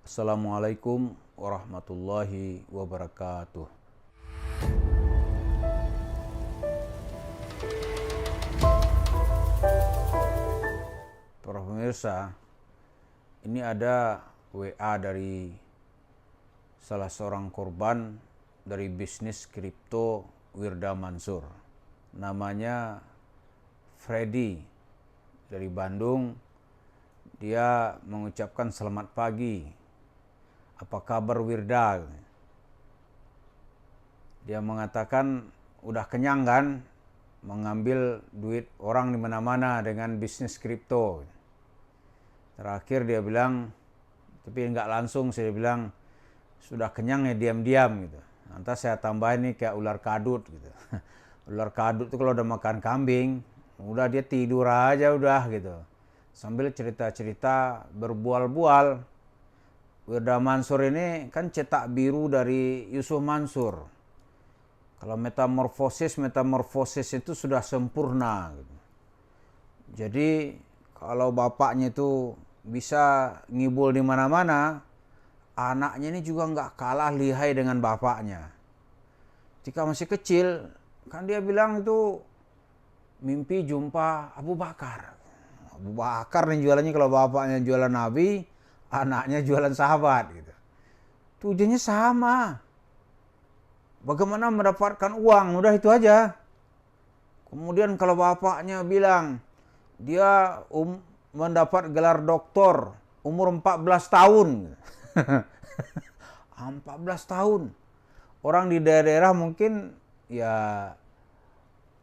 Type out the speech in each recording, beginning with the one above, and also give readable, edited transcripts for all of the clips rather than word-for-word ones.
Assalamualaikum warahmatullahi wabarakatuh. Para pemirsa, ini ada WA dari salah seorang korban dari bisnis kripto Wirda Mansur. Namanya Freddy dari Bandung. Dia mengucapkan selamat pagi. Apa kabar Wirda? Dia mengatakan udah kenyang kan mengambil duit orang di mana-mana dengan bisnis kripto. Terakhir dia bilang, tapi nggak langsung, saya bilang sudah kenyang ya diam-diam gitu. Nanti saya tambahin nih kayak ular kadut gitu. Ular kadut tuh kalau udah makan kambing, udah dia tidur aja udah gitu. Sambil cerita-cerita berbual-bual. Wirda Mansur ini kan cetak biru dari Yusuf Mansur. Kalau metamorfosis itu sudah sempurna. Gitu. Jadi kalau bapaknya itu bisa ngibul di mana-mana, anaknya ini juga nggak kalah lihai dengan bapaknya. Ketika masih kecil, kan dia bilang itu mimpi jumpa Abu Bakar. Abu Bakar nih jualannya, kalau bapaknya jualan Nabi, anaknya jualan sahabat gitu. Tujuannya sama. Bagaimana mendapatkan uang, udah itu aja. Kemudian kalau bapaknya bilang dia mendapat gelar doktor umur 14 tahun. 14 tahun. Orang di daerah mungkin ya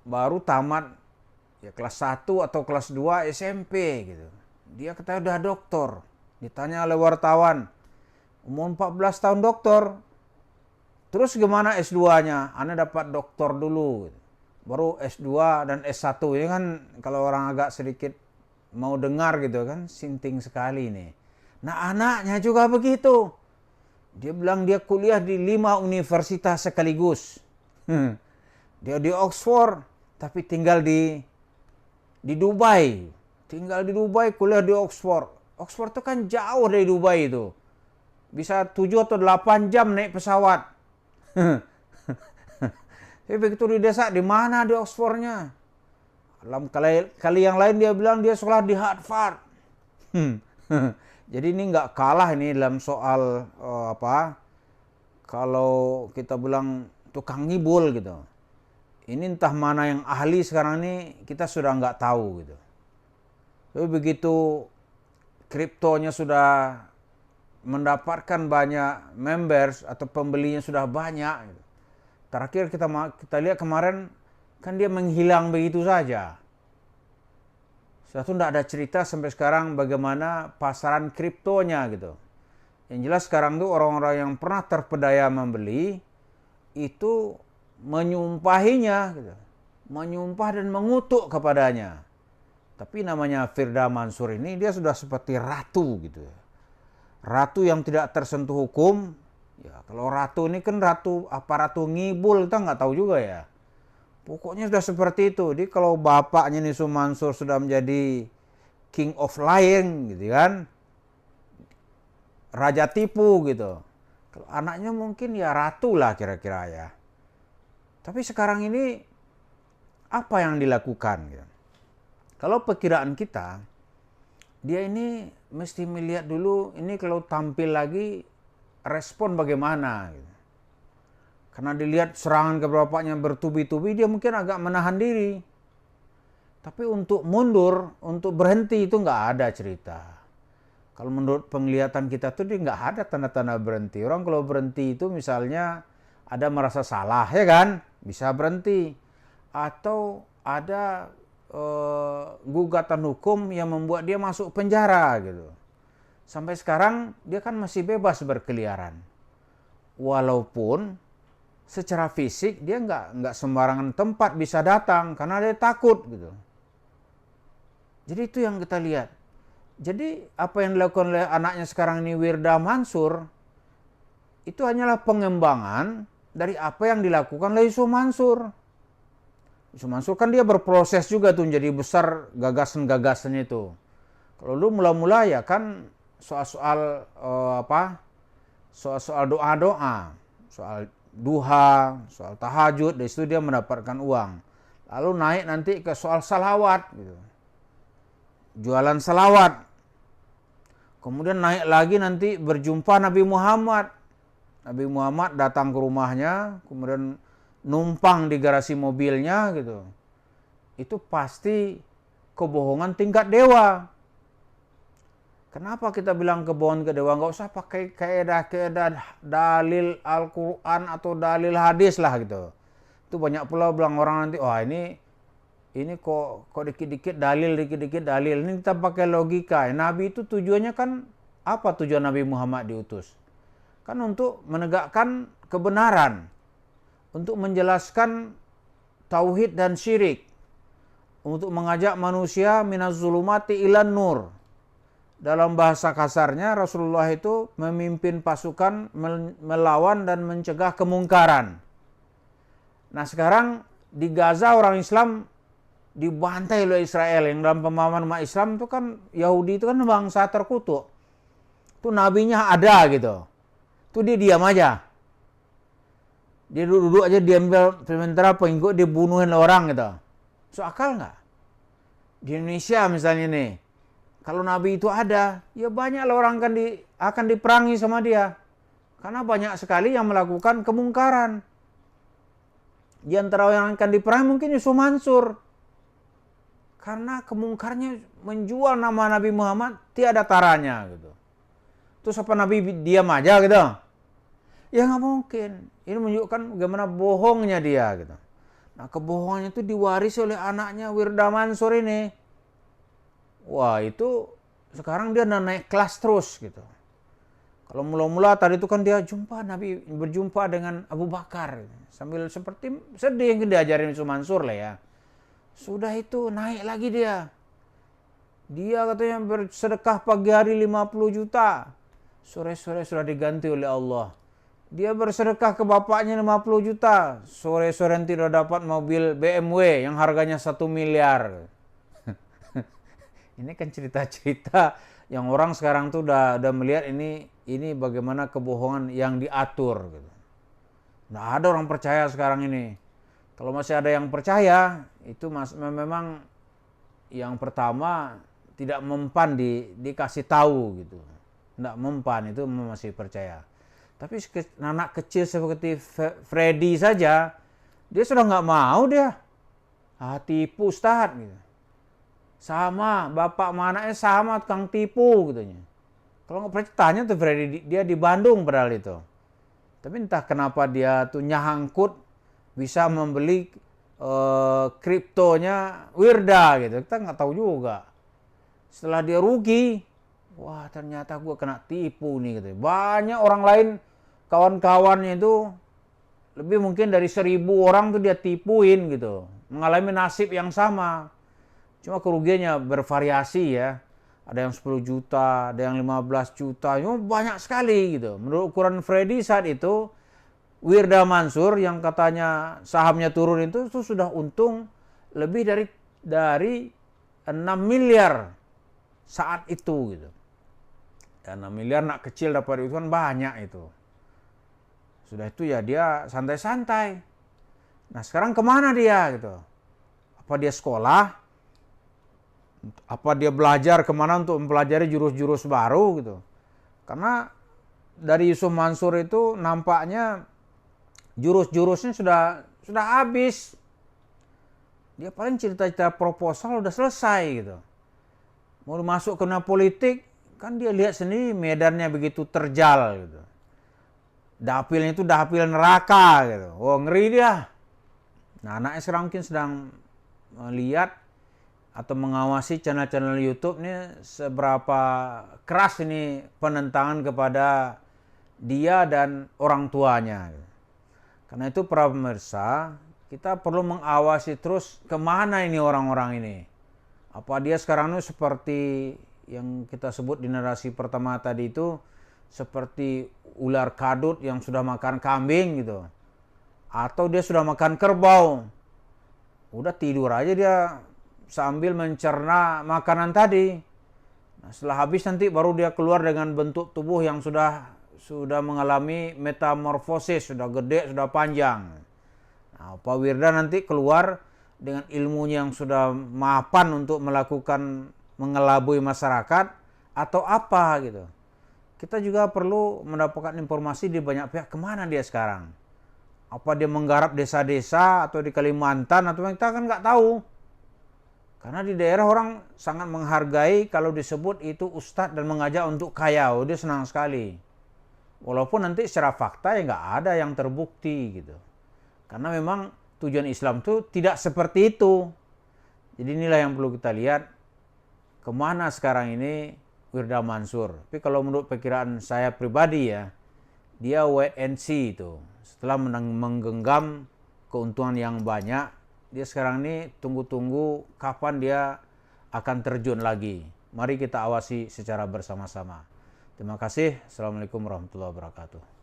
baru tamat ya kelas 1 atau kelas 2 SMP gitu. Dia katanya udah dokter. Ditanya oleh wartawan, umur 14 tahun dokter, terus gimana S2-nya? Anda dapat dokter dulu, baru S2 dan S1. Ini kan kalau orang agak sedikit mau dengar gitu kan, sinting sekali nih. Nah anaknya juga begitu. Dia bilang dia kuliah di 5 universitas sekaligus. Dia di Oxford, tapi tinggal di Dubai. Tinggal di Dubai, kuliah di Oxford. Oxford itu kan jauh dari Dubai itu. Bisa 7 atau 8 jam naik pesawat. Tapi begitu didesak, di mana di Oxfordnya? Kali yang lain dia bilang dia sekolah di Harvard. Jadi ini nggak kalah ini dalam soal kalau kita bilang tukang ngibul gitu. Ini entah mana yang ahli sekarang ini kita sudah nggak tahu gitu. Tapi begitu kriptonya sudah mendapatkan banyak members atau pembelinya sudah banyak. Terakhir kita lihat kemarin kan dia menghilang begitu saja. Suatu tidak ada cerita sampai sekarang bagaimana pasaran kriptonya gitu. Yang jelas sekarang tuh orang-orang yang pernah terpedaya membeli itu menyumpahinya gitu. Menyumpah dan mengutuk kepadanya. Tapi namanya Wirda Mansur ini dia sudah seperti ratu gitu ya. Ratu yang tidak tersentuh hukum. Ya, kalau ratu ini kan ratu ngibul, kita nggak tahu juga ya. Pokoknya sudah seperti itu. Jadi kalau bapaknya Yusuf Mansur sudah menjadi king of lying gitu kan. Raja tipu gitu. Kalau anaknya mungkin ya ratu lah kira-kira ya. Tapi sekarang ini apa yang dilakukan gitu. Kalau perkiraan kita, dia ini mesti melihat dulu ini kalau tampil lagi respon bagaimana. Gitu. Karena dilihat serangan ke bapaknya bertubi-tubi, dia mungkin agak menahan diri. Tapi untuk mundur, untuk berhenti itu nggak ada cerita. Kalau menurut penglihatan kita tuh dia nggak ada tanda-tanda berhenti. Orang kalau berhenti itu misalnya ada merasa salah ya kan, bisa berhenti. Atau ada gugatan hukum yang membuat dia masuk penjara gitu. Sampai sekarang dia kan masih bebas berkeliaran. Walaupun secara fisik dia nggak sembarangan tempat bisa datang karena dia takut gitu. Jadi itu yang kita lihat. Jadi apa yang dilakukan oleh anaknya sekarang ini Wirda Mansur itu hanyalah pengembangan dari apa yang dilakukan oleh Yusuf Mansur. Yusuf Mansur kan dia berproses juga tuh jadi besar gagasan-gagasannya itu. Kalau lu mula-mula ya kan soal-soal soal-soal doa-doa, soal duha, soal tahajud, dari situ dia mendapatkan uang. Lalu naik nanti ke soal salawat, gitu. Jualan salawat. Kemudian naik lagi nanti berjumpa Nabi Muhammad. Nabi Muhammad datang ke rumahnya, kemudian numpang di garasi mobilnya, gitu. Itu pasti kebohongan tingkat dewa. Kenapa kita bilang kebohongan ke dewa? Nggak usah pakai kaedah dalil Al-Quran atau dalil hadis lah gitu. Itu banyak pula bilang orang nanti, wah ini kok dikit-dikit dalil, dikit-dikit dalil. Ini kita pakai logika. Nabi itu tujuannya kan, apa tujuan Nabi Muhammad diutus? Kan untuk menegakkan kebenaran. Untuk menjelaskan tauhid dan syirik. Untuk mengajak manusia minaz zulumati ilan nur. Dalam bahasa kasarnya, Rasulullah itu memimpin pasukan melawan dan mencegah kemungkaran. Nah sekarang di Gaza orang Islam dibantai oleh Israel. Yang dalam pemahaman umat Islam itu kan, Yahudi itu kan bangsa terkutuk. Itu nabinya ada gitu. Itu dia diam aja. Dia duduk aja diam, sementara pengikut dia bunuhin orang gitu. So akal nggak? Di Indonesia misalnya nih, kalau Nabi itu ada, ya banyaklah orang akan diperangi sama dia. Karena banyak sekali yang melakukan kemungkaran. Di antara yang akan diperangi mungkin Yusuf Mansur. Karena kemungkarnya menjual nama Nabi Muhammad tiada taranya gitu. Terus apa Nabi diam aja gitu? Ya nggak mungkin. Ini menunjukkan bagaimana bohongnya dia gitu. Nah kebohongannya itu diwarisi oleh anaknya Wirda Mansur ini. Wah itu sekarang dia naik kelas terus gitu. Kalau mula-mula tadi itu kan dia berjumpa dengan Abu Bakar. Sambil seperti sedih yang diajarin Yusuf Mansur lah ya. Sudah itu naik lagi dia. Dia katanya bersedekah pagi hari 50 juta. Sore-sore sudah diganti oleh Allah. Dia bersedekah ke bapaknya 50 juta. Sore-sore nanti udah dapat mobil BMW yang harganya 1 miliar. Ini kan cerita-cerita yang orang sekarang tuh udah melihat ini bagaimana kebohongan yang diatur gitu. Nggak ada orang percaya sekarang ini. Kalau masih ada yang percaya, itu memang yang pertama tidak mempan dikasih tahu gitu. Nggak mempan, itu masih percaya. Tapi anak kecil seperti Freddy saja, dia sudah nggak mau dia. Tipu Ustaz gitu. Sama, bapak sama anaknya sama tukang tipu katanya. Kalau nggak percaya tanya tuh Freddy, dia di Bandung padahal itu. Tapi entah kenapa dia tuh nyangkut bisa membeli kriptonya Wirda gitu. Kita nggak tahu juga. Setelah dia rugi, wah ternyata gue kena tipu nih gitu. Banyak orang lain, kawan-kawannya itu lebih mungkin dari 1.000 orang tuh dia tipuin gitu. Mengalami nasib yang sama. Cuma kerugiannya bervariasi ya. Ada yang 10 juta, ada yang 15 juta. Banyak sekali gitu. Menurut ukuran Freddy saat itu, Wirda Mansur yang katanya sahamnya turun itu sudah untung lebih dari 6 miliar saat itu gitu. Dan 6 miliar nak kecil dapat itu kan banyak itu. Sudah itu ya dia santai-santai. Nah sekarang kemana dia gitu? Apa dia sekolah? Apa dia belajar kemana untuk mempelajari jurus-jurus baru gitu? Karena dari Yusuf Mansur itu nampaknya jurus-jurusnya sudah habis. Dia paling cerita-cerita proposal udah selesai gitu. Mau masuk ke politik kan dia lihat sendiri medannya begitu terjal gitu. Dapilnya itu dapil neraka gitu. Oh ngeri dia. Nah anaknya sekarang mungkin sedang melihat atau mengawasi channel-channel YouTube ini seberapa keras ini penentangan kepada dia dan orang tuanya. Karena itu para pemirsa, kita perlu mengawasi terus kemana ini orang-orang ini. Apa dia sekarang ini seperti yang kita sebut di narasi pertama tadi itu, seperti ular kadut yang sudah makan kambing gitu. Atau dia sudah makan kerbau. Udah tidur aja dia sambil mencerna makanan tadi. Nah, setelah habis nanti baru dia keluar dengan bentuk tubuh yang sudah mengalami metamorfosis, sudah gede, sudah panjang. Nah, Pak Wirda nanti keluar dengan ilmunya yang sudah mapan untuk melakukan mengelabui masyarakat atau apa gitu. Kita juga perlu mendapatkan informasi di banyak pihak, kemana dia sekarang. Apa dia menggarap desa-desa atau di Kalimantan atau kita kan nggak tahu. Karena di daerah orang sangat menghargai kalau disebut itu ustadz dan mengajak untuk kaya, dia senang sekali. Walaupun nanti secara fakta ya nggak ada yang terbukti gitu. Karena memang tujuan Islam itu tidak seperti itu. Jadi inilah yang perlu kita lihat, kemana sekarang ini Wirda Mansur. Tapi kalau menurut perkiraan saya pribadi ya, dia wait and see itu. Setelah menggenggam keuntungan yang banyak, dia sekarang ini tunggu-tunggu kapan dia akan terjun lagi. Mari kita awasi secara bersama-sama. Terima kasih. Assalamualaikum warahmatullahi wabarakatuh.